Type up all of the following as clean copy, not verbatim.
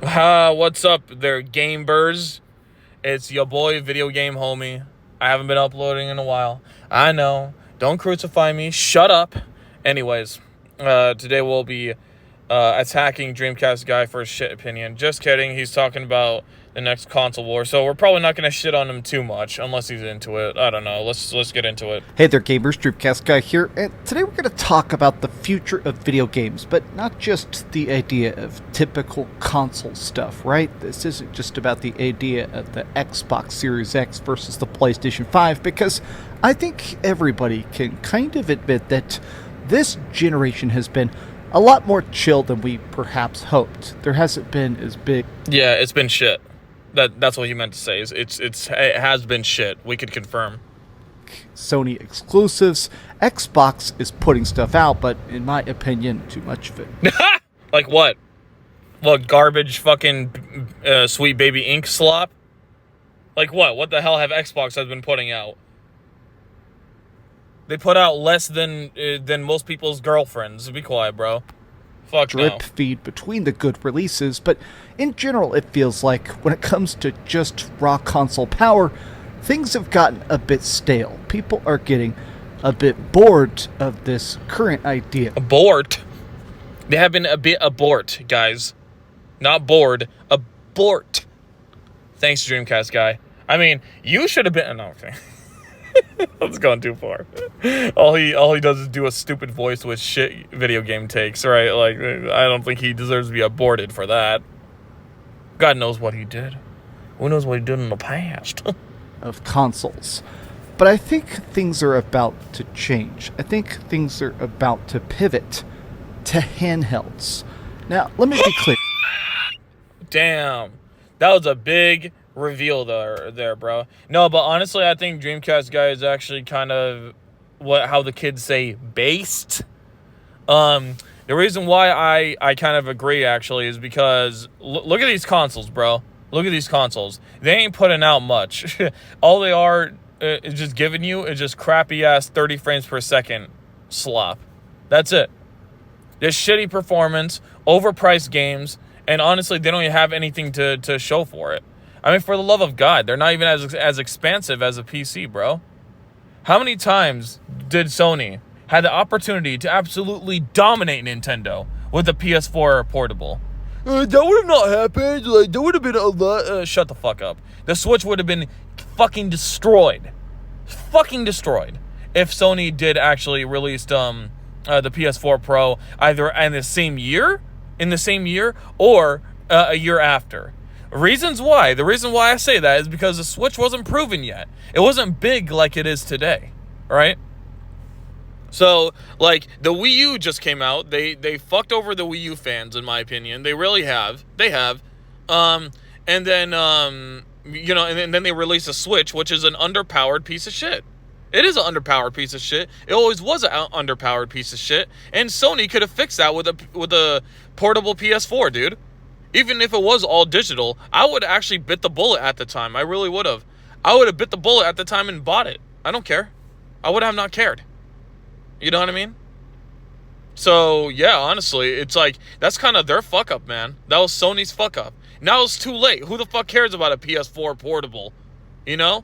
What's up there, GAME-BERS? It's your boy, Video Game Homie. I haven't been uploading in a while. I know. Don't crucify me. Shut up. Anyways, today we'll be attacking Dreamcast Guy for his shit opinion. Just kidding. He's talking about the next console war, so we're probably not going to shit on him too much unless he's into it. I don't know. Let's get into it. Hey there, gamers. Dreamcast Guy here, and today we're going to talk about the future of video games, but not just the idea of typical console stuff, right? This isn't just about the idea of the Xbox Series X versus the PlayStation 5, because I think everybody can kind of admit that this generation has been a lot more chill than we perhaps hoped. There hasn't been as big... Yeah, it's been shit. That's what he meant to say. It has been shit. We could confirm. Sony exclusives. Xbox is putting stuff out, but in my opinion, too much of it. Like what? What garbage fucking Sweet Baby Ink slop? Like what? What the hell have Xbox has been putting out? They put out less than most people's girlfriends. Be quiet, bro. Fuck no. Drip feed between the good releases, but in general it feels like when it comes to just raw console power, things have gotten a bit stale. People are getting a bit bored of this current idea. Abort? They have been a bit abort, guys. Not bored. Abort. Thanks, Dreamcast Guy. I mean, you should have been... No, okay. That's going too far. All he does is do a stupid voice with shit video game takes, right? Like, I don't think he deserves to be aborted for that. God knows what he did. Who knows what he did in the past? Of consoles. But I think things are about to change. I think things are about to pivot to handhelds. Now, let me be clear. Damn. That was a big reveal there, bro. No, but honestly, I think Dreamcast Guy is actually kind of how the kids say based. The reason why I kind of agree actually is because look at these consoles, bro. Look at these consoles. They ain't putting out much. All they are is just giving you is just crappy ass 30 frames per second slop. That's it. Just shitty performance, overpriced games, and honestly, they don't even have anything to show for it. I mean, for the love of God, they're not even as expansive as a PC, bro. How many times did Sony had the opportunity to absolutely dominate Nintendo with the PS4 portable? That would have not happened. Like, there would have been a lot... shut the fuck up. The Switch would have been fucking destroyed. Fucking destroyed. If Sony did actually release the PS4 Pro either in the same year, or a year after. The reason why I say that is because the Switch wasn't proven yet. It wasn't big like it is today, right? So, like, the Wii U just came out. They fucked over the Wii U fans, in my opinion. They really have. They have. And then, and then they released a Switch, which is an underpowered piece of shit. It is an underpowered piece of shit. It always was an underpowered piece of shit. And Sony could have fixed that with a portable PS4, dude. Even if it was all digital, I would actually bit the bullet at the time. I really would have. I would have bit the bullet at the time and bought it. I don't care. I would have not cared. You know what I mean? So, yeah, honestly, it's like, that's kind of their fuck up, man. That was Sony's fuck up. Now it's too late. Who the fuck cares about a PS4 portable? You know?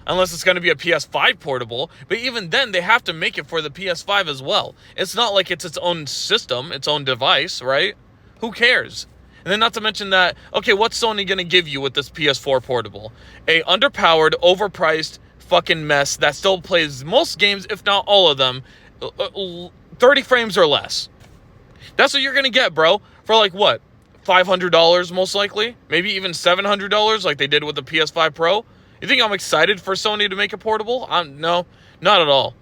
Unless it's going to be a PS5 portable. But even then, they have to make it for the PS5 as well. It's not like it's its own system, its own device, right? Who cares? And then not to mention that, okay, what's Sony going to give you with this PS4 portable? A underpowered, overpriced fucking mess that still plays most games, if not all of them, 30 frames or less. That's what you're going to get, bro. For like what? $500 most likely? Maybe even $700 like they did with the PS5 Pro? You think I'm excited for Sony to make a portable? No, not at all.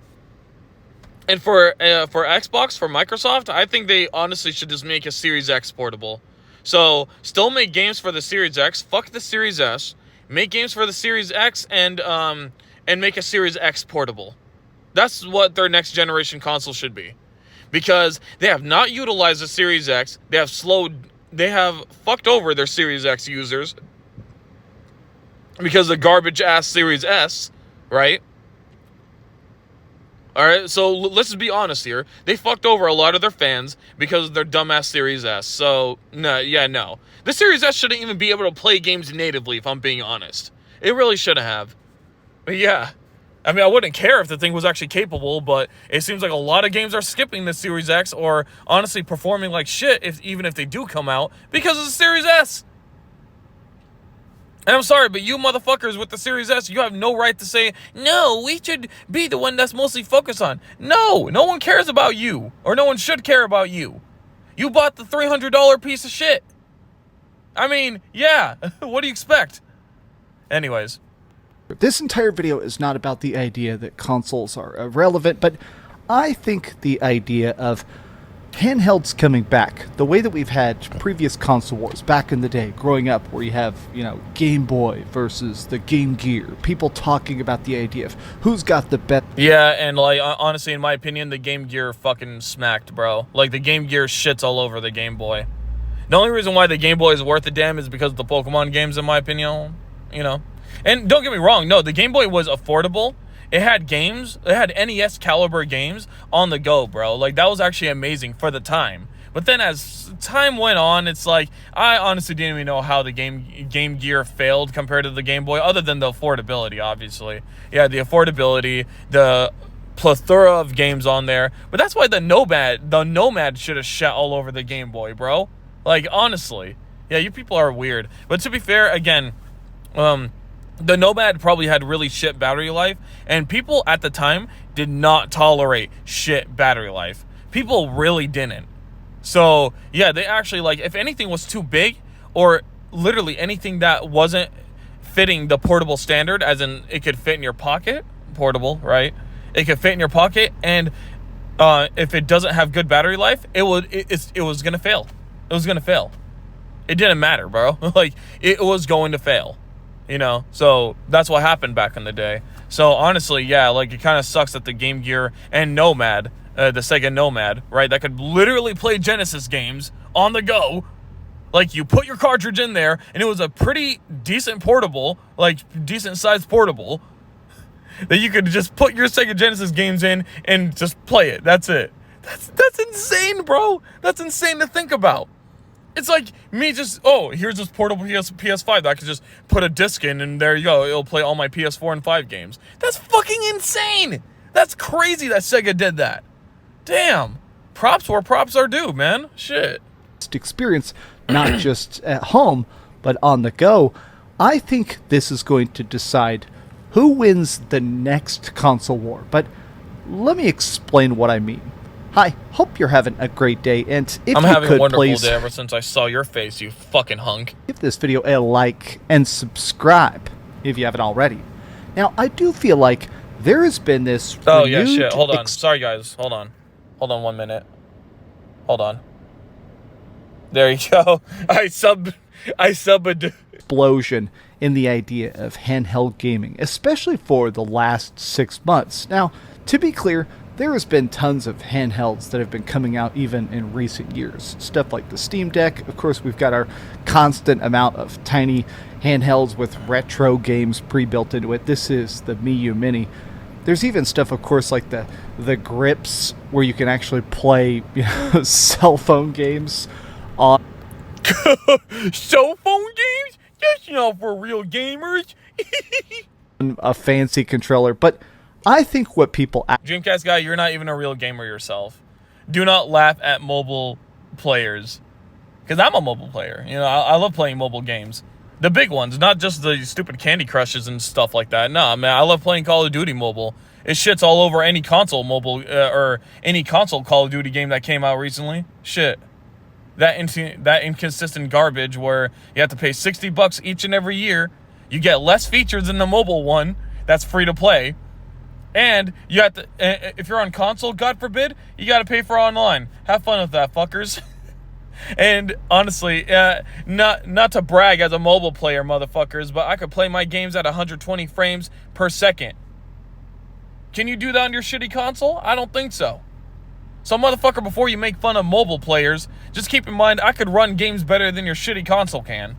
And for Xbox, for Microsoft, I think they honestly should just make a Series X portable. So, still make games for the Series X, fuck the Series S, make games for the Series X, and make a Series X portable. That's what their next generation console should be. Because they have not utilized the Series X, they have fucked over their Series X users because of the garbage-ass Series S, right? All right, so let's just be honest here. They fucked over a lot of their fans because of their dumbass Series S. So, no. The Series S shouldn't even be able to play games natively, if I'm being honest. It really shouldn't have. But yeah. I mean, I wouldn't care if the thing was actually capable, but it seems like a lot of games are skipping the Series X or honestly performing like shit, even if they do come out, because of the Series S. And I'm sorry, but you motherfuckers with the Series S, you have no right to say, no, we should be the one that's mostly focused on. No one cares about you, or no one should care about you. You bought the $300 piece of shit. I mean, yeah, what do you expect? Anyways. This entire video is not about the idea that consoles are irrelevant, but I think the idea of handhelds coming back, the way that we've had previous console wars back in the day, growing up, where you have, Game Boy versus the Game Gear, people talking about the idea of who's got the best. Yeah, and like, honestly, in my opinion, the Game Gear fucking smacked, bro. Like, the Game Gear shits all over the Game Boy. The only reason why the Game Boy is worth a damn is because of the Pokemon games, in my opinion, And don't get me wrong, no, the Game Boy was affordable. It had games, it had NES caliber games on the go, bro. Like, that was actually amazing for the time. But then as time went on, it's like, I honestly didn't even know how the Game Gear failed compared to the Game Boy, other than the affordability, obviously. Yeah, the affordability, the plethora of games on there. But that's why the Nomad should have shot all over the Game Boy, bro. Like, honestly. Yeah, you people are weird. But to be fair, again, the Nomad probably had really shit battery life, and people at the time did not tolerate shit battery life. People really didn't. So, yeah, they actually, like, if anything was too big, or literally anything that wasn't fitting the portable standard, as in it could fit in your pocket, portable, right? It could fit in your pocket, and if it doesn't have good battery life, it was going to fail. It was going to fail. It didn't matter, bro. Like, it was going to fail. So that's what happened back in the day. So honestly, yeah, like, it kind of sucks that the Game Gear and Nomad, the Sega Nomad, right, that could literally play Genesis games on the go. Like, you put your cartridge in there, and it was a pretty decent portable, like, decent sized portable, that you could just put your Sega Genesis games in and just play it. That's it. That's insane, bro. That's insane to think about. It's like me just, here's this portable PS5 that I could just put a disc in, and there you go. It'll play all my PS4 and 5 games. That's fucking insane. That's crazy that Sega did that. Damn. Props where props are due, man. Shit. Experience, not just at home, but on the go. I think this is going to decide who wins the next console war. But let me explain what I mean. Hi, hope you're having a great day, and if I'm you having could, a wonderful please day ever since I saw your face, you fucking hunk. give this video a like and subscribe if you haven't already. Now, I do feel like there has been this Oh, yeah, shit. Hold on. Sorry, guys. Hold on 1 minute. Hold on. There you go. I subbed. explosion in the idea of handheld gaming, especially for the last 6 months. Now, to be clear, there has been tons of handhelds that have been coming out even in recent years. Stuff like the Steamdeck. Of course, we've got our constant amount of tiny handhelds with retro games pre-built into it. This is the Miu Mini. There's even stuff, of course, like the grips, where you can actually play cell phone games on Cell phone games? That's not for real gamers. a fancy controller. But I think what people... Dreamcast guy, you're not even a real gamer yourself. Do not laugh at mobile players. Because I'm a mobile player. I love playing mobile games. The big ones, not just the stupid Candy Crushes and stuff like that. No, man, I love playing Call of Duty mobile. It shits all over any console mobile, or any console Call of Duty game that came out recently. Shit. That inconsistent garbage where you have to pay $60 each and every year. You get less features than the mobile one that's free to play. And you have to, if you're on console, God forbid, you got to pay for online. Have fun with that, fuckers. And honestly, not to brag as a mobile player, motherfuckers, but I could play my games at 120 frames per second. Can you do that on your shitty console? I don't think so. So, motherfucker, before you make fun of mobile players, just keep in mind I could run games better than your shitty console can.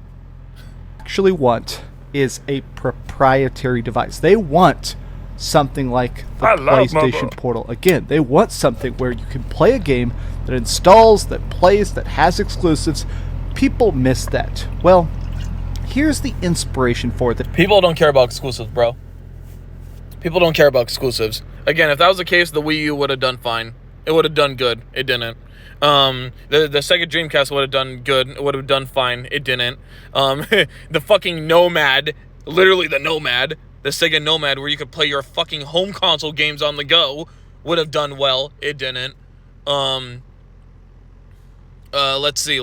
Actually want is a proprietary device. They want something like the I love PlayStation mobile. Portal. Again, they want something where you can play a game that installs, that plays, that has exclusives. People miss that. Well, here's the inspiration for it. People don't care about exclusives, bro. People don't care about exclusives. Again, if that was the case, the Wii U would have done fine. It would have done good. It didn't. The Sega Dreamcast would have done good. It would have done fine. It didn't. The fucking Nomad, literally the Nomad, the Sega Nomad, where you could play your fucking home console games on the go, would have done well. It didn't. Let's see.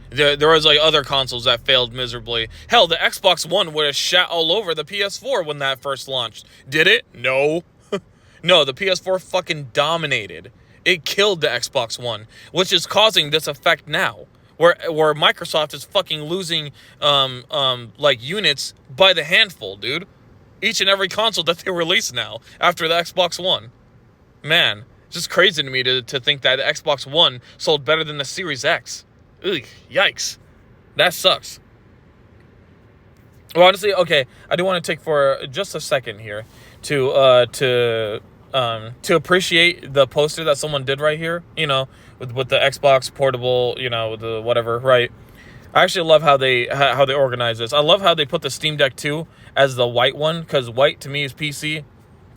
There was like other consoles that failed miserably. Hell, the Xbox One would have shat all over the PS4 when that first launched. Did it? No. No, the PS4 fucking dominated. It killed the Xbox One, which is causing this effect now, where Microsoft is fucking losing like units by the handful, dude. Each and every console that they release now after the Xbox One. Man, it's just crazy to me to think that the Xbox One sold better than the Series X. Ugh, yikes. That sucks. Well, honestly, okay, I do want to take for just a second here to appreciate the poster that someone did right here, you know, with the Xbox portable, you know, the whatever, right? I actually love how they organize this. I love how they put the Steam Deck 2 as the white one, because white to me is PC.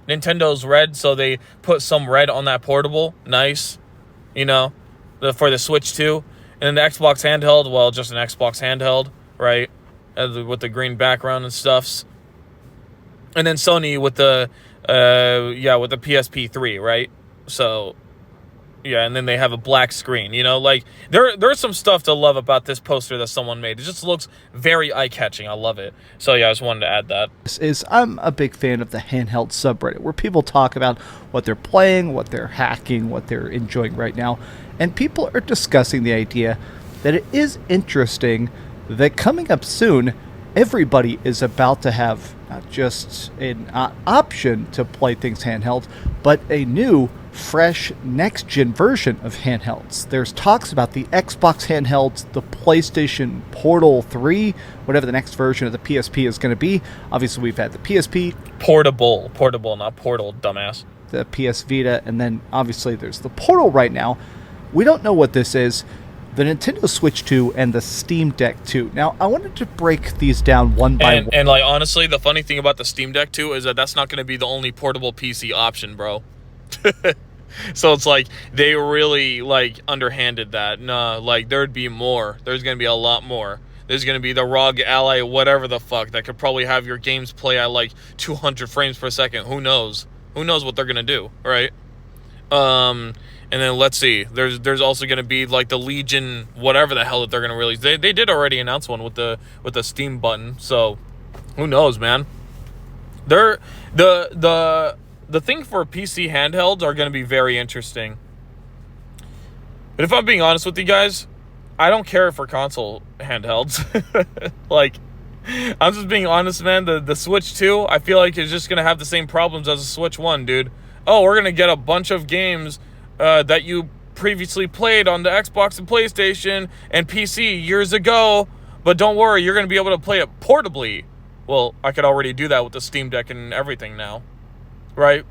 Nintendo's red, so they put some red on that portable. Nice, you know, for the Switch 2. And the Xbox handheld, well, just an Xbox handheld, right? With the green background and stuffs. And then Sony with the PSP 3, right? So, yeah, and then they have a black screen, you know? Like, there's some stuff to love about this poster that someone made. It just looks very eye-catching. I love it. So, yeah, I just wanted to add that. I'm a big fan of the handheld subreddit, where people talk about what they're playing, what they're hacking, what they're enjoying right now. And people are discussing the idea that it is interesting that coming up soon, everybody is about to have not just an option to play things handheld, but a new, fresh, next-gen version of handhelds. There's talks about the Xbox handhelds, the PlayStation Portal 3, whatever the next version of the PSP is going to be. Obviously, we've had the PSP. Portable, not portal, dumbass. The PS Vita, and then obviously there's the Portal right now. We don't know what this is. The Nintendo Switch 2 and the Steam Deck 2. Now, I wanted to break these down one by one. And like, honestly, the funny thing about the Steam Deck 2 is that that's not going to be the only portable PC option, bro. So it's like, they really, like, underhanded that. Nah, like, there'd be more. There's going to be a lot more. There's going to be the ROG Ally, whatever the fuck, that could probably have your games play at, like, 200 frames per second. Who knows? Who knows what they're going to do, right? And then let's see. There's also going to be like the Legion, whatever the hell that they're going to release. They did already announce one with the Steam button. So who knows, man? The thing for PC handhelds are going to be very interesting. But if I'm being honest with you guys, I don't care for console handhelds. Like, I'm just being honest, man. The Switch 2, I feel like it's just going to have the same problems as the Switch 1, dude. Oh, we're going to get a bunch of games that you previously played on the Xbox and PlayStation and PC years ago, but don't worry, you're going to be able to play it portably. Well, I could already do that with the Steam Deck and everything now, right?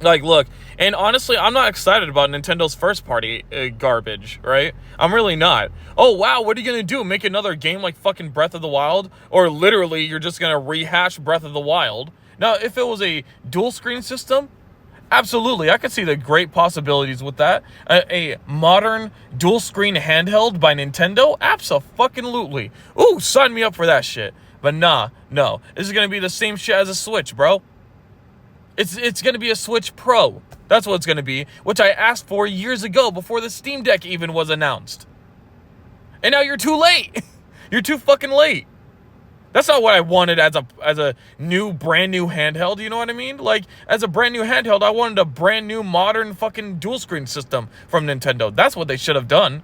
Like, look, and honestly, I'm not excited about Nintendo's first-party garbage, right? I'm really not. Oh, wow, what are you going to do? Make another game like fucking Breath of the Wild? Or literally, you're just going to rehash Breath of the Wild? Now, if it was a dual-screen system, absolutely, I could see the great possibilities with that. A modern dual-screen handheld by Nintendo? Abso-fucking-lutely. Ooh, sign me up for that shit. But nah, no. This is going to be the same shit as a Switch, bro. It's going to be a Switch Pro. That's what it's going to be, which I asked for years ago before the Steam Deck even was announced. And now you're too late. You're too fucking late. That's not what I wanted as a brand new handheld, you know what I mean? Like, as a brand new handheld, I wanted a brand new modern fucking dual screen system from Nintendo. That's what they should have done.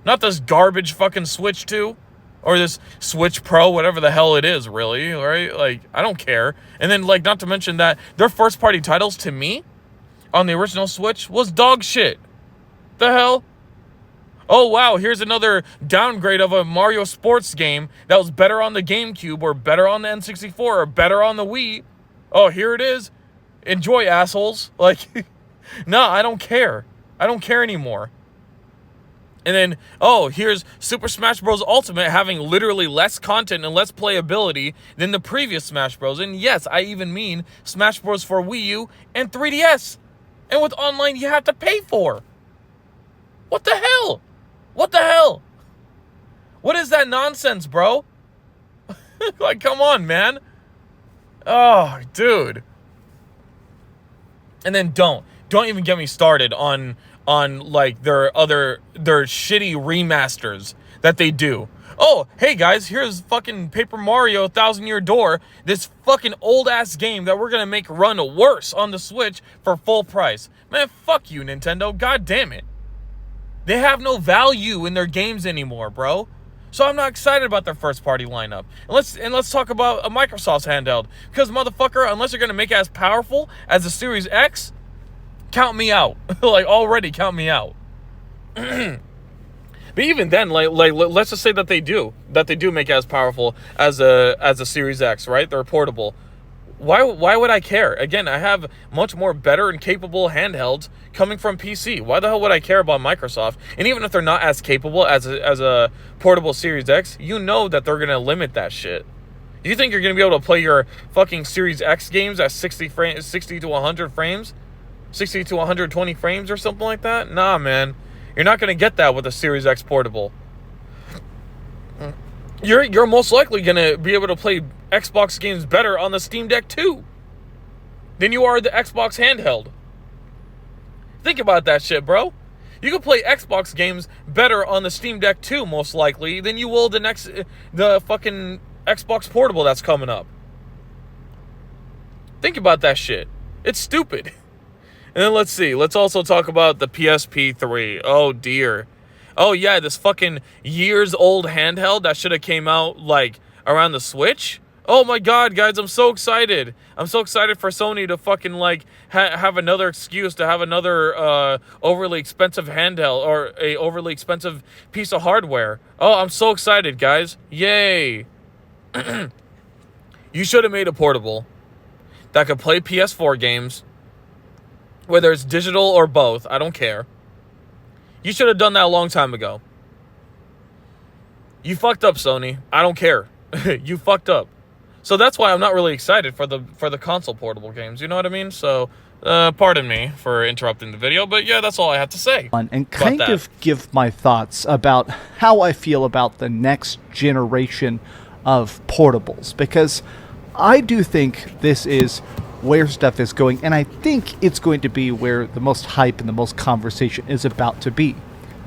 Not this garbage fucking Switch 2 or this Switch Pro, whatever the hell it is, really, right? Like, I don't care. And then, like, not to mention that their first party titles to me on the original Switch was dog shit. The hell? Oh, wow, here's another downgrade of a Mario sports game that was better on the GameCube or better on the N64 or better on the Wii. Oh, here it is. Enjoy, assholes. Like, no, I don't care. I don't care anymore. And then, oh, here's Super Smash Bros. Ultimate having literally less content and less playability than the previous Smash Bros. And yes, I even mean Smash Bros. For Wii U and 3DS. And with online, you have to pay for. What the hell? What the hell? What is that nonsense, bro? Like, come on, man. Oh, dude. And then don't even get me started on like their shitty remasters that they do. Oh, hey guys, here's fucking Paper Mario Thousand Year Door, this fucking old ass game that we're gonna make run worse on the Switch for full price. Man, fuck you, Nintendo. God damn it. They have no value in their games anymore, bro. So I'm not excited about their first party lineup. And let's talk about a Microsoft's handheld. Because motherfucker, unless you're gonna make it as powerful as the Series X, count me out. Like, already count me out. But even then, like let's just say that they do make it as powerful as a Series X, right? They're portable. Why would I care? Again, I have much more better and capable handhelds coming from PC. Why the hell would I care about Microsoft? And even if they're not as capable as a portable Series X, you know that they're gonna limit that shit. You think you're gonna be able to play your fucking Series X games at 60 to 100 frames, 60 to 120 frames or something like that? Nah, man, you're not gonna get that with a Series X portable. You're most likely gonna be able to play Xbox games better on the Steamdeck 2 than you are the Xbox handheld. Think about that shit, bro. You can play Xbox games better on the Steamdeck 2 most likely than you will the fucking Xbox portable that's coming up. Think about that shit. It's stupid. And then let's see. Let's also talk about the PSP 3. Oh dear. Oh yeah, this fucking years old handheld that should have came out like around the Switch. Oh my god, guys, I'm so excited. I'm so excited for Sony to fucking like have another excuse to have another overly expensive handheld or a overly expensive piece of hardware. Oh, I'm so excited, guys. Yay. You should have made a portable that could play PS4 games, whether it's digital or both. I don't care. You should have done that a long time ago. You fucked up, Sony. I don't care. You fucked up. So that's why I'm not really excited for the console portable games. You know what I mean? So, pardon me for interrupting the video, but yeah, that's all I have to say. And kind of give my thoughts about how I feel about the next generation of portables, because I do think this is where stuff is going, and I think it's going to be where the most hype and the most conversation is about to be.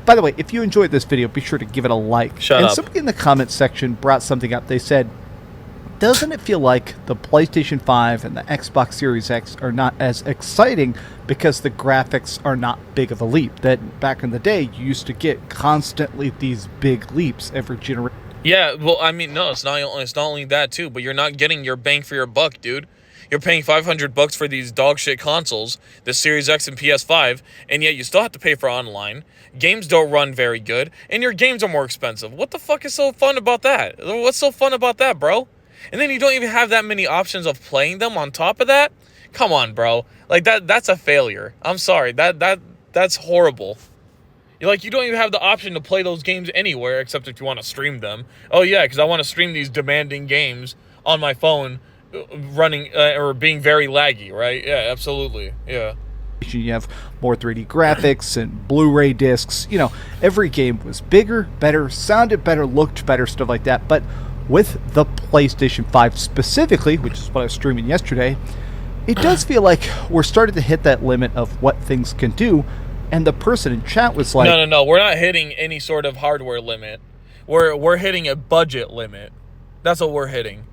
By the way, if you enjoyed this video, be sure to give it a like. Shut up. Somebody in the comments section brought something up. They said, doesn't it feel like the PlayStation 5 and the Xbox Series X are not as exciting because the graphics are not big of a leap? That back in the day, you used to get constantly these big leaps every generation. Yeah, well, I mean, no, it's not only that too, but you're not getting your bang for your buck, dude. You're paying $500 for these dog shit consoles, the Series X and PS5, and yet you still have to pay for online. Games don't run very good, and your games are more expensive. What the fuck is so fun about that? What's so fun about that, bro? And then you don't even have that many options of playing them on top of that? Come on, bro. Like, that's a failure. I'm sorry. That's horrible. You don't even have the option to play those games anywhere except if you want to stream them. Oh, yeah, because I want to stream these demanding games on my phone running or being very laggy, right? Yeah, absolutely. Yeah. You have more 3D graphics and Blu-ray discs. You know, every game was bigger, better, sounded better, looked better, stuff like that. But with the PlayStation 5 specifically, which is what I was streaming yesterday, it does feel like we're starting to hit that limit of what things can do. And the person in chat was like, No, we're not hitting any sort of hardware limit. We're hitting a budget limit. That's what we're hitting.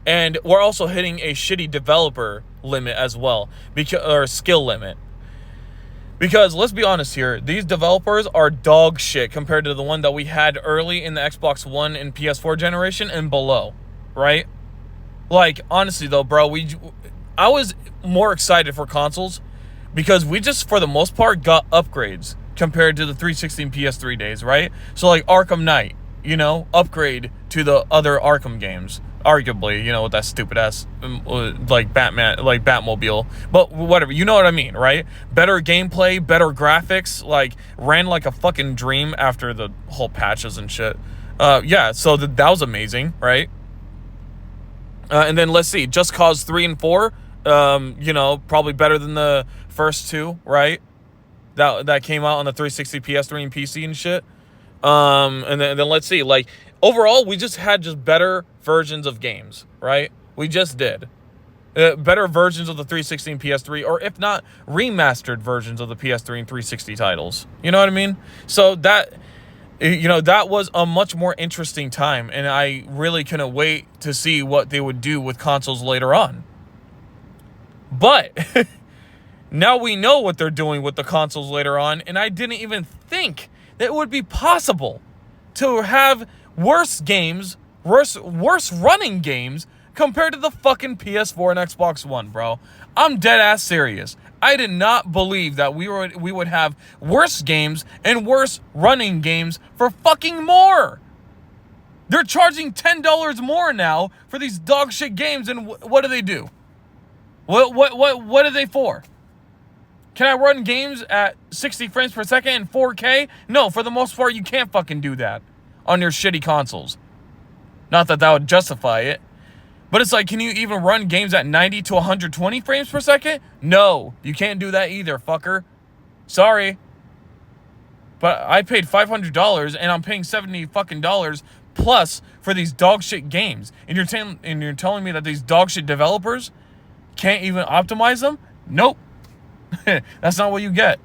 And we're also hitting a shitty developer limit as well, or skill limit. Because let's be honest here, these developers are dog shit compared to the one that we had early in the Xbox One and PS4 generation and below, right? Like, honestly though, bro, I was more excited for consoles because we just, for the most part, got upgrades compared to the 360 and PS3 days, right? So like Arkham Knight, you know, upgrade to the other Arkham games, arguably, you know, with that stupid ass like Batman, like Batmobile, but whatever, you know what I mean, right? Better gameplay, better graphics, like ran like a fucking dream after the whole patches and shit. Yeah, so that was amazing, right? And then let's see, Just Cause 3 and 4, you know, probably better than the first two, right? That came out on the 360, PS3, and PC and shit. And then let's see, like, overall, we just had just better versions of games, right? We just did. Better versions of the 360 and PS3, or if not, remastered versions of the PS3 and 360 titles. You know what I mean? So that, you know, that was a much more interesting time, and I really couldn't wait to see what they would do with consoles later on. But now we know what they're doing with the consoles later on, and I didn't even think that it would be possible to have worse games, worse running games compared to the fucking PS4 and Xbox One, bro. I'm dead ass serious. I did not believe that we would have worse games and worse running games for fucking more. They're charging $10 more now for these dog shit games, and what do they do? What are they for? Can I run games at 60 frames per second in 4K? No, for the most part, you can't fucking do that on your shitty consoles. Not that would justify it. But it's like, can you even run games at 90 to 120 frames per second? No, you can't do that either, fucker. Sorry. But I paid $500 and I'm paying $70 fucking dollars plus for these dog shit games. And you're telling me that these dog shit developers can't even optimize them? Nope. That's not what you get.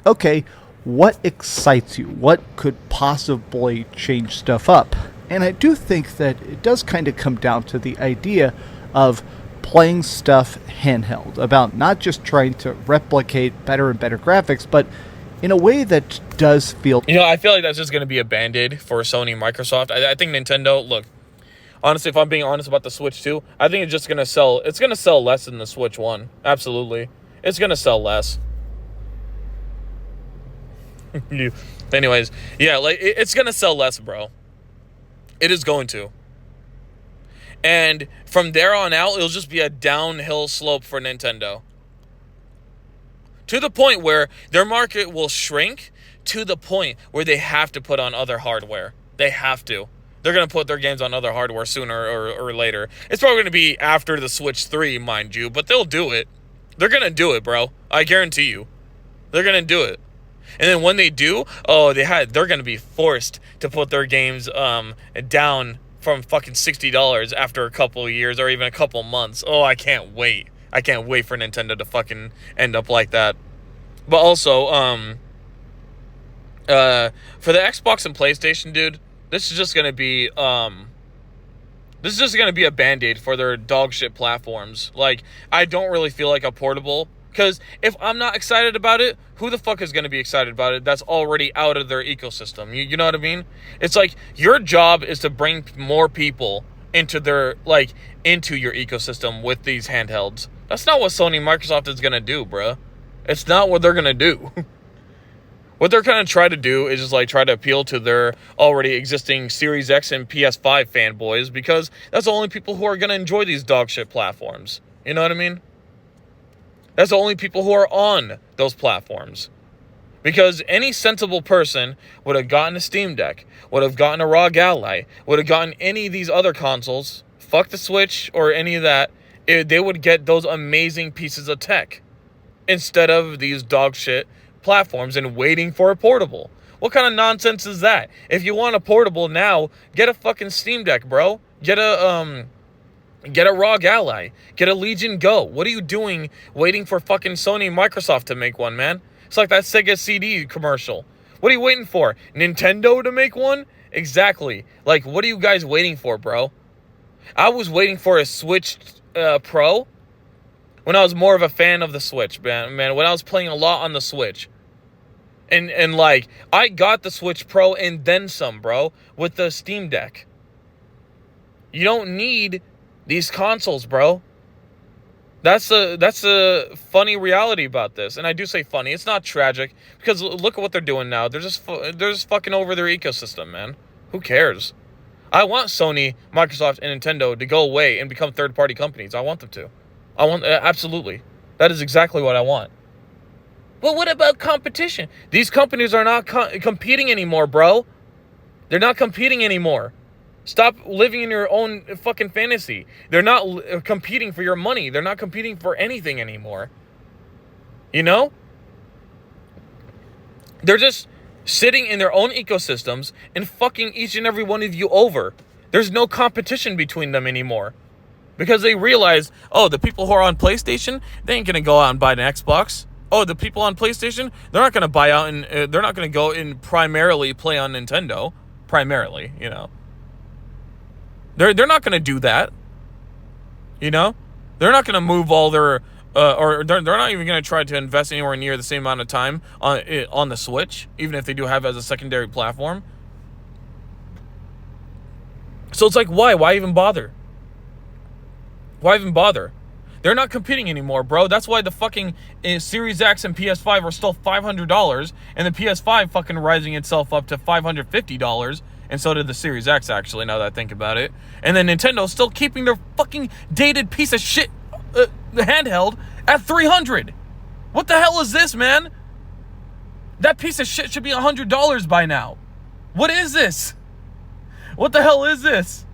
Okay, what excites you? What could possibly change stuff up? And I do think that it does kind of come down to the idea of playing stuff handheld, about not just trying to replicate better and better graphics, but in a way that does feel... You know, I feel like that's just going to be a Band-Aid for Sony and Microsoft. I think Nintendo, look, honestly, if I'm being honest about the Switch 2, I think it's just going to sell... It's going to sell less than the Switch 1. Absolutely. It's going to sell less. Anyways, yeah, like, it's going to sell less, bro. It is going to. And from there on out, it'll just be a downhill slope for Nintendo. To the point where their market will shrink, to the point where they have to put on other hardware. They have to. They're going to put their games on other hardware sooner or later. It's probably going to be after the Switch 3, mind you, but they'll do it. They're going to do it, bro. I guarantee you. They're going to do it. And then when they do, they're going to be forced to put their games down from fucking $60 after a couple of years or even a couple months. Oh, I can't wait. I can't wait for Nintendo to fucking end up like that. But also, for the Xbox and PlayStation, dude, this is just going to be a Band-Aid for their dog shit platforms. Like, I don't really feel like a portable. Because if I'm not excited about it, who the fuck is going to be excited about it that's already out of their ecosystem? You know what I mean? It's like, your job is to bring more people into into your ecosystem with these handhelds. That's not what Sony and Microsoft is going to do, bruh. It's not what they're going to do. What they're going to try to do is just like try to appeal to their already existing Series X and PS5 fanboys, because that's the only people who are going to enjoy these dog shit platforms. You know what I mean? That's the only people who are on those platforms. Because any sensible person would have gotten a Steamdeck, would have gotten a ROG Ally, would have gotten any of these other consoles, fuck the Switch or any of that, they would get those amazing pieces of tech instead of these dog shit platforms and waiting for a portable. What kind of nonsense is that? If you want a portable now, get a fucking Steamdeck, bro. Get a ROG Ally. Get a Legion Go. What are you doing waiting for fucking Sony and Microsoft to make one, man? It's like that Sega CD commercial. What are you waiting for? Nintendo to make one? Exactly. Like, what are you guys waiting for, bro? I was waiting for a Switch Pro when I was more of a fan of the Switch, man. When I was playing a lot on the Switch. And like, I got the Switch Pro and then some, bro, with the Steam Deck. You don't need these consoles, bro. That's a funny reality about this, and I do say funny. It's not tragic because look at what they're doing now. They're just fucking over their ecosystem, man. Who cares? I want Sony, Microsoft, and Nintendo to go away and become third-party companies. I want them to. I want absolutely. That is exactly what I want. But what about competition? These companies are not competing anymore, bro. They're not competing anymore. Stop living in your own fucking fantasy. They're not competing for your money. They're not competing for anything anymore. You know? They're just sitting in their own ecosystems and fucking each and every one of you over. There's no competition between them anymore. Because they realize, oh, the people who are on PlayStation, they ain't going to go out and buy an Xbox. Oh, the people on PlayStation, they're not going to buy out and they're not going to go and primarily play on Nintendo. Primarily, you know. They're not going to do that. You know? They're not going to move all their or they're not even going to try to invest anywhere near the same amount of time on the Switch, even if they do have it as a secondary platform. So it's like, why? Why even bother? Why even bother? They're not competing anymore, bro. That's why the fucking Series X and PS5 are still $500, and the PS5 fucking rising itself up to $550, and so did the Series X, actually, now that I think about it. And then Nintendo's still keeping their fucking dated piece of shit handheld at $300. What the hell is this, man? That piece of shit should be $100 by now. What is this? What the hell is this?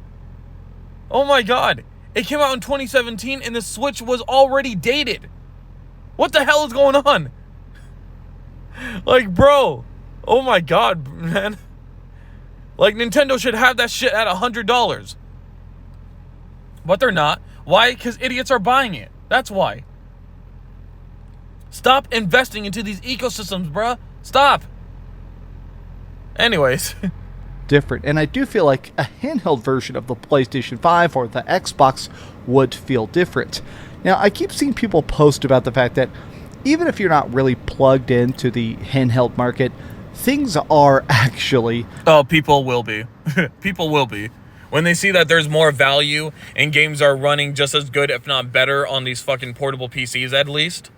Oh my god. It came out in 2017 and the Switch was already dated. What the hell is going on? Like, bro. Oh my god, man. Like, Nintendo should have that shit at $100. But they're not. Why? Because idiots are buying it. That's why. Stop investing into these ecosystems, bruh. Stop. Anyways. Different. And I do feel like a handheld version of the PlayStation 5 or the Xbox would feel different. Now, I keep seeing people post about the fact that even if you're not really plugged into the handheld market, things are actually... Oh, people will be. People will be. When they see that there's more value and games are running just as good, if not better, on these fucking portable PCs at least.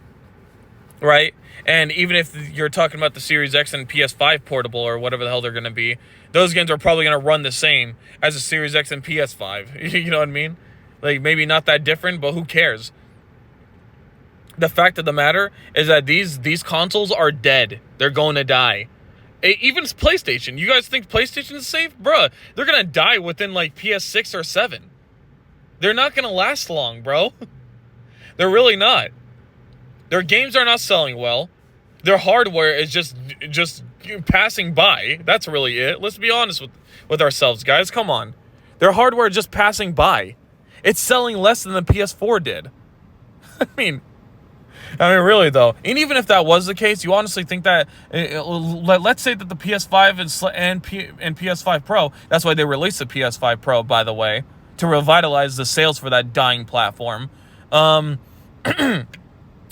Right? And even if you're talking about the Series X and PS5 portable or whatever the hell they're going to be, those games are probably going to run the same as the Series X and PS5. You know what I mean? Like, maybe not that different, but who cares? The fact of the matter is that these consoles are dead. They're going to die. Even PlayStation. You guys think PlayStation is safe? Bruh, they're going to die within, like, PS6 or 7. They're not going to last long, bro. They're really not. Their games are not selling well. Their hardware is just passing by. That's really it. Let's be honest with ourselves, guys. Come on. Their hardware is just passing by. It's selling less than the PS4 did. I mean, really, though. And even if that was the case, you honestly think that... let's say that the PS5 and PS5 Pro... That's why they released the PS5 Pro, by the way. To revitalize the sales for that dying platform.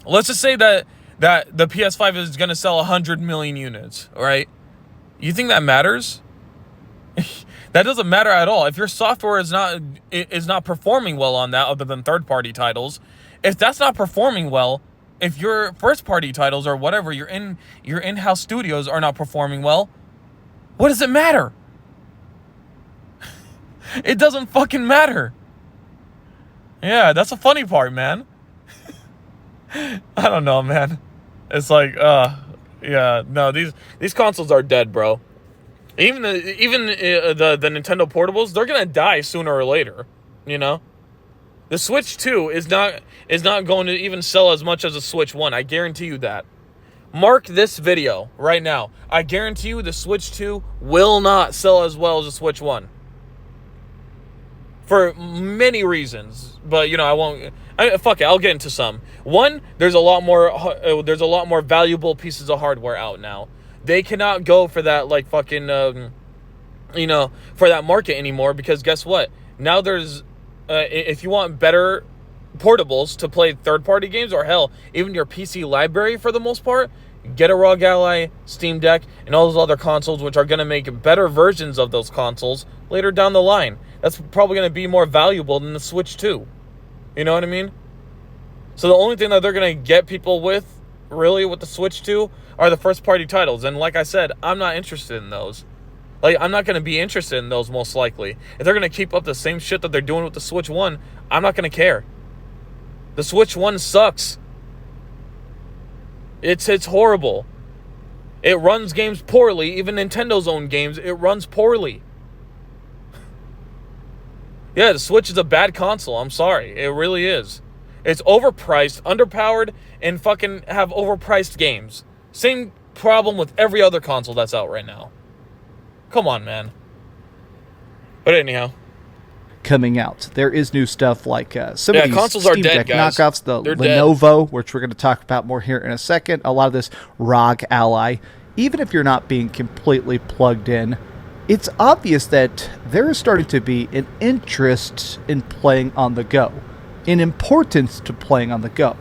Let's just say that the PS5 is going to sell 100 million units, right? You think that matters? That doesn't matter at all. If your software is not performing well on that, other than third-party titles, if that's not performing well, if your first-party titles or whatever, your in-house studios are not performing well, what does it matter? It doesn't fucking matter. Yeah, that's the funny part, man. I don't know, man. It's like, yeah, no, these consoles are dead, bro. Even the Nintendo portables, they're gonna die sooner or later. You know, the Switch 2 is not going to even sell as much as the Switch 1. I guarantee you that. Mark this video right now. I guarantee you the Switch 2 will not sell as well as the Switch 1. For many reasons, but you know, I won't. Fuck it, I'll get into some. One, there's a lot more valuable pieces of hardware out now. They cannot go for that, like, fucking, you know, for that market anymore, because guess what? Now there's, if you want better portables to play third-party games, or hell, even your PC library for the most part, get a ROG Ally, Steamdeck, and all those other consoles, which are going to make better versions of those consoles later down the line. That's probably going to be more valuable than the Switch 2. You know what I mean? So the only thing that they're going to get people with, really, with the Switch 2, are the first-party titles. And like I said, I'm not interested in those. Like, I'm not going to be interested in those, most likely. If they're going to keep up the same shit that they're doing with the Switch 1, I'm not going to care. The Switch 1 sucks. It's horrible. It runs games poorly. Even Nintendo's own games, it runs poorly. Yeah, the Switch is a bad console. I'm sorry. It really is. It's overpriced, underpowered, and fucking have overpriced games. Same problem with every other console that's out right now. Come on, man. But anyhow. Coming out. There is new stuff like some of these consoles are dead, Steamdeck guys. knockoffs, the They're Lenovo, which we're going to talk about more here in a second. A lot of this ROG Ally. Even if you're not being completely plugged in, it's obvious that there is starting to be an interest in playing on the go, an importance to playing on the go.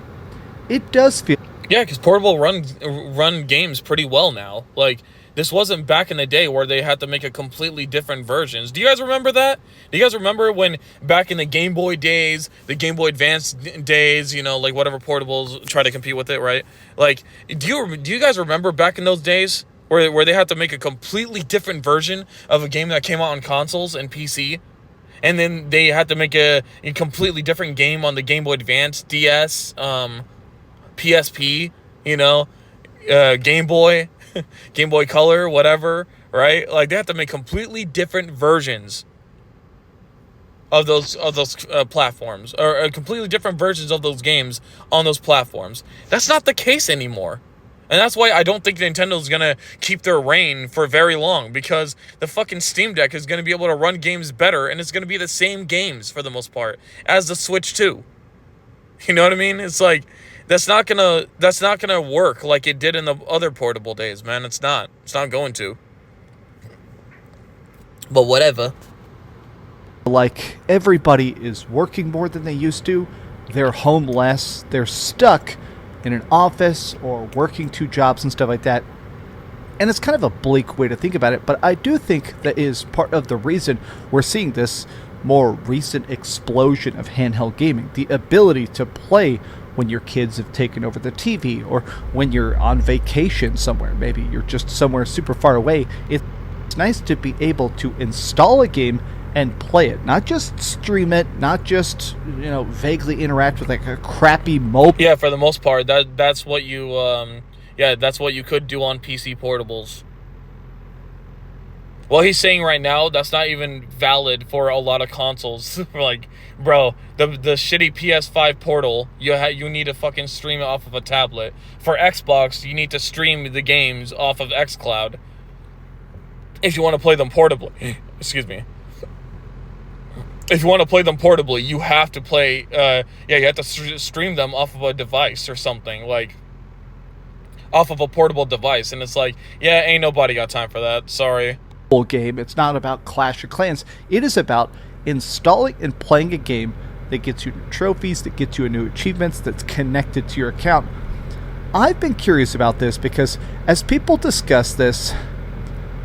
It does feel... Yeah, because portable run games pretty well now. Like, this wasn't back in the day where they had to make a completely different versions. Do you guys remember that? Do you guys remember when back in the Game Boy days, the Game Boy Advance days, you know, like whatever portables try to compete with it, right? Like, do you guys remember back in those days where they had to make a completely different version of a game that came out on consoles and PC? And then they had to make a completely different game on the Game Boy Advance, DS, PSP, you know, Game Boy, Game Boy Color, whatever, right? Like, they have to make completely different versions of those platforms, or completely different versions of those games on those platforms. That's not the case anymore. And that's why I don't think Nintendo's going to keep their reign for very long, because the fucking Steam Deck is going to be able to run games better, and it's going to be the same games for the most part as the Switch 2. You know what I mean? It's like, that's not gonna work like it did in the other portable days, man. It's not going to. But whatever. Like, everybody is working more than they used to. They're home less. They're stuck in an office or working 2 jobs and stuff like that. And it's kind of a bleak way to think about it, but I do think that is part of the reason we're seeing this more recent explosion of handheld gaming. The ability to play when your kids have taken over the TV, or when you're on vacation somewhere. Maybe you're just somewhere super far away. It's nice to be able to install a game and play it, not just stream it, not just, you know, vaguely interact with like a crappy mobile. Yeah, for the most part, that's what you that's what you could do on PC portables. Well, he's saying right now that's not even valid for a lot of consoles. Like, bro, the shitty PS5 portal, you need to fucking stream it off of a tablet. For Xbox, you need to stream the games off of xCloud if you want to play them portably. Excuse me. If you want to play them portably, you have to play. You have to stream them off of a device or something, like off of a portable device. And it's like, yeah, ain't nobody got time for that. Sorry. Game. It's not about Clash of Clans. It is about installing and playing a game that gets you new trophies, that gets you new achievements, that's connected to your account. I've been curious about this because as people discuss this,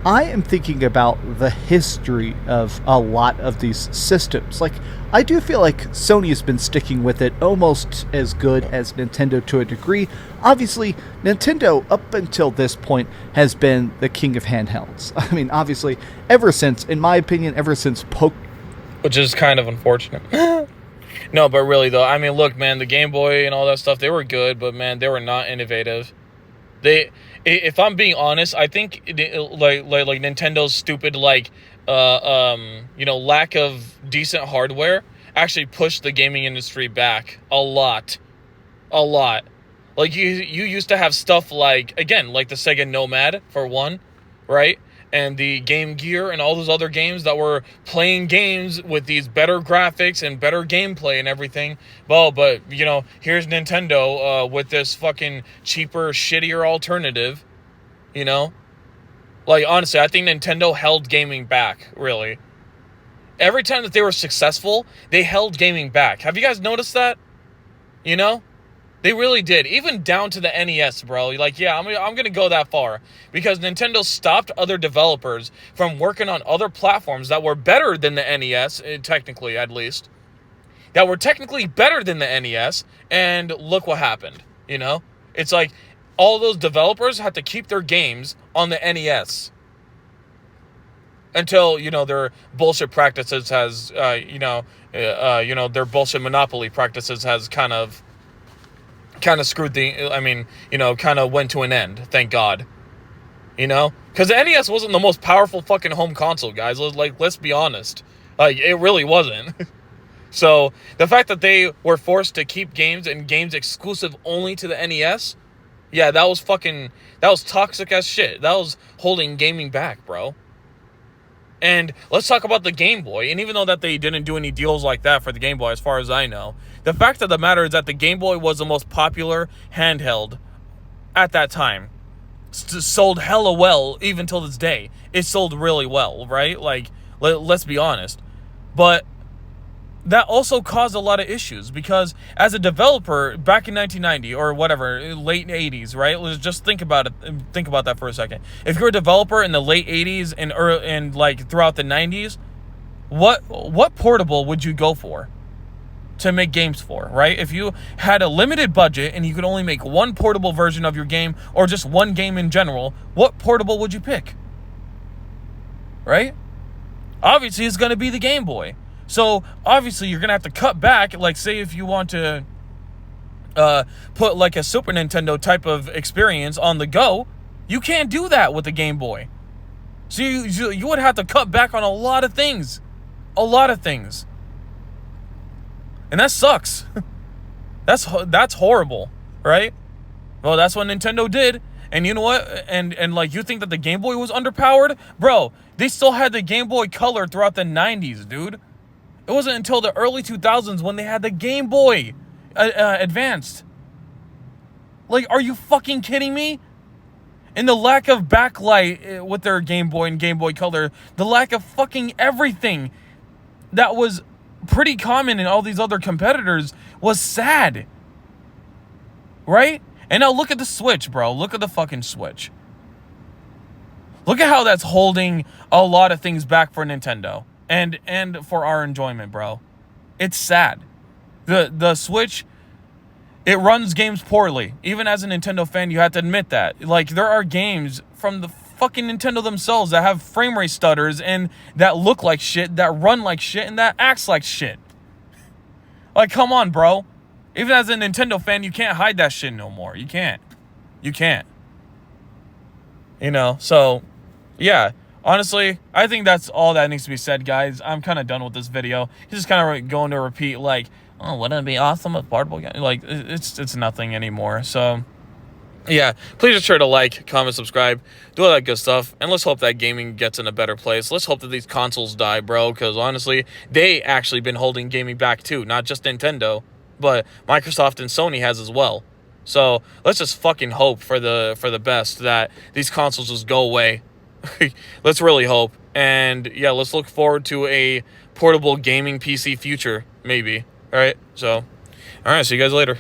I am thinking about the history of a lot of these systems. Like, I do feel like Sony has been sticking with it almost as good as Nintendo to a degree. Obviously, Nintendo, up until this point, has been the king of handhelds. I mean, obviously, ever since, in my opinion, ever since Which is kind of unfortunate. No, but really, though, I mean, look, man, the Game Boy and all that stuff, they were good, but, man, they were not innovative. If I'm being honest, I think like Nintendo's stupid lack of decent hardware actually pushed the gaming industry back a lot. Like you used to have stuff like the Sega Nomad for one, right? And the Game Gear and all those other games that were playing games with these better graphics and better gameplay and everything. Well, but, you know, here's Nintendo with this fucking cheaper, shittier alternative, you know? Like, honestly, I think Nintendo held gaming back, really. Every time that they were successful, they held gaming back. Have you guys noticed that? You know? They really did. Even down to the NES, bro. Like, yeah, I'm going to go that far. Because Nintendo stopped other developers from working on other platforms that were better than the NES, technically, at least. that were technically better than the NES, and look what happened, you know? It's like all those developers had to keep their games on the NES until, you know, their bullshit practices has, their bullshit monopoly practices has kind of screwed kind of went to an end, thank God. You know? Because the NES wasn't the most powerful fucking home console, guys. Like, let's be honest. Like, it really wasn't. So, the fact that they were forced to keep games and games exclusive only to the NES, yeah, that was toxic as shit. That was holding gaming back, bro. And let's talk about the Game Boy. And even though that they didn't do any deals like that for the Game Boy, as far as I know, the fact of the matter is that the Game Boy was the most popular handheld at that time. Sold hella well, even till this day. It sold really well, right? Like, let's be honest. But that also caused a lot of issues, because as a developer back in 1990 or whatever, late 80s, right? Let's just think about it. Think about that for a second. If you're a developer in the late 80s and like throughout the 90s, what portable would you go for to make games for, right? If you had a limited budget and you could only make one portable version of your game, or just one game in general, what portable would you pick? Right? Obviously, it's going to be the Game Boy. So, obviously, you're going to have to cut back. Like, say if you want to put, like, a Super Nintendo type of experience on the go, you can't do that with the Game Boy. So, you would have to cut back on a lot of things. A lot of things. And that sucks. That's horrible, right? Well, that's what Nintendo did. And you know what? And like, you think that the Game Boy was underpowered? Bro, they still had the Game Boy Color throughout the 90s, dude. It wasn't until the early 2000s when they had the Game Boy Advanced. Like, are you fucking kidding me? And the lack of backlight with their Game Boy and Game Boy Color, the lack of fucking everything that was pretty common in all these other competitors was sad. Right? And now look at the Switch, bro. Look at the fucking Switch. Look at how that's holding a lot of things back for Nintendo. And for our enjoyment, bro. It's sad. The Switch, it runs games poorly. Even as a Nintendo fan, you have to admit that. Like, there are games from the fucking Nintendo themselves that have frame rate stutters and that look like shit, that run like shit, and that acts like shit. Like, come on, bro. Even as a Nintendo fan, you can't hide that shit no more. You can't. You can't. You know, so, yeah. Honestly, I think that's all that needs to be said, guys. I'm kind of done with this video. He's just kind of going to repeat, like, oh, wouldn't it be awesome with portable games? Like, it's nothing anymore. So, yeah, please be sure to like, comment, subscribe, do all that good stuff, and let's hope that gaming gets in a better place. Let's hope that these consoles die, bro, because honestly, they actually been holding gaming back too, not just Nintendo, but Microsoft and Sony has as well. So let's just fucking hope for the best that these consoles just go away. Let's really hope, and yeah, let's look forward to a portable gaming PC future, maybe. All right, so, all right, see you guys later.